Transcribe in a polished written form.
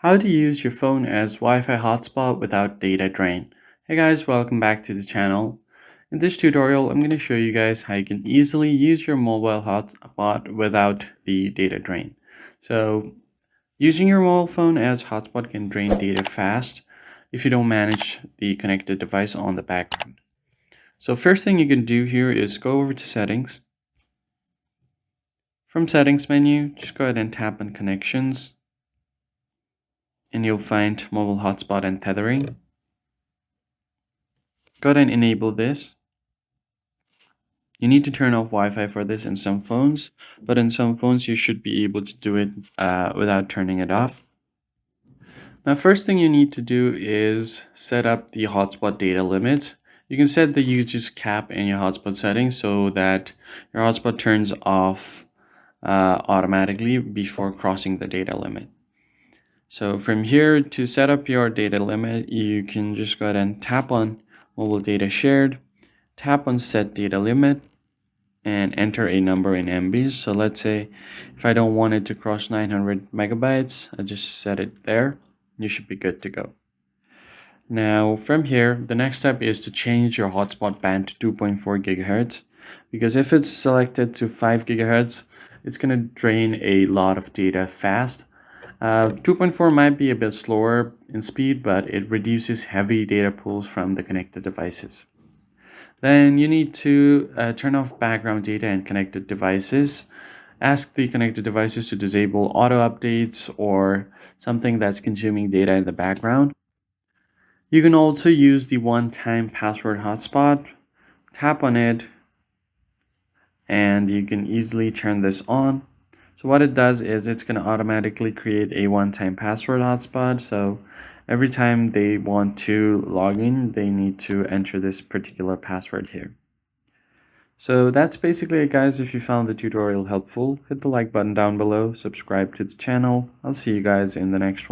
How to use your phone as Wi-Fi hotspot without data drain. Hey guys, welcome back to the channel. In this tutorial, I'm going to show you guys how you can easily use your mobile hotspot without the data drain. So, using your mobile phone as hotspot can drain data fast if you don't manage the connected device on the background. So first thing you can do here is go over to settings. From settings menu, just go ahead and tap on connections, and you'll find mobile hotspot and tethering. Go ahead and enable this. You need to turn off Wi-Fi for this in some phones, but in some phones you should be able to do it without turning it off. Now, first thing you need to do is set up the hotspot data limit. You can set the usage cap in your hotspot settings so that your hotspot turns off automatically before crossing the data limit. So from here, to set up your data limit, you can just go ahead and tap on mobile data shared, tap on set data limit, and enter a number in MBs. So let's say if I don't want it to cross 900 megabytes, I just set it there. You should be good to go. Now from here, the next step is to change your hotspot band to 2.4 gigahertz, because if it's selected to 5 gigahertz, it's going to drain a lot of data fast. 2.4 might be a bit slower in speed, but it reduces heavy data pulls from the connected devices. Then you need to turn off background data and connected devices. Ask the connected devices to disable auto updates or something that's consuming data in the background. You can also use the one-time password hotspot. Tap on it and you can easily turn this on. So what it does is it's going to automatically create a one-time password hotspot. So every time they want to log in, they need to enter this particular password here. So that's basically it, guys. If you found the tutorial helpful, hit the like button down below, subscribe to the channel. I'll see you guys in the next one.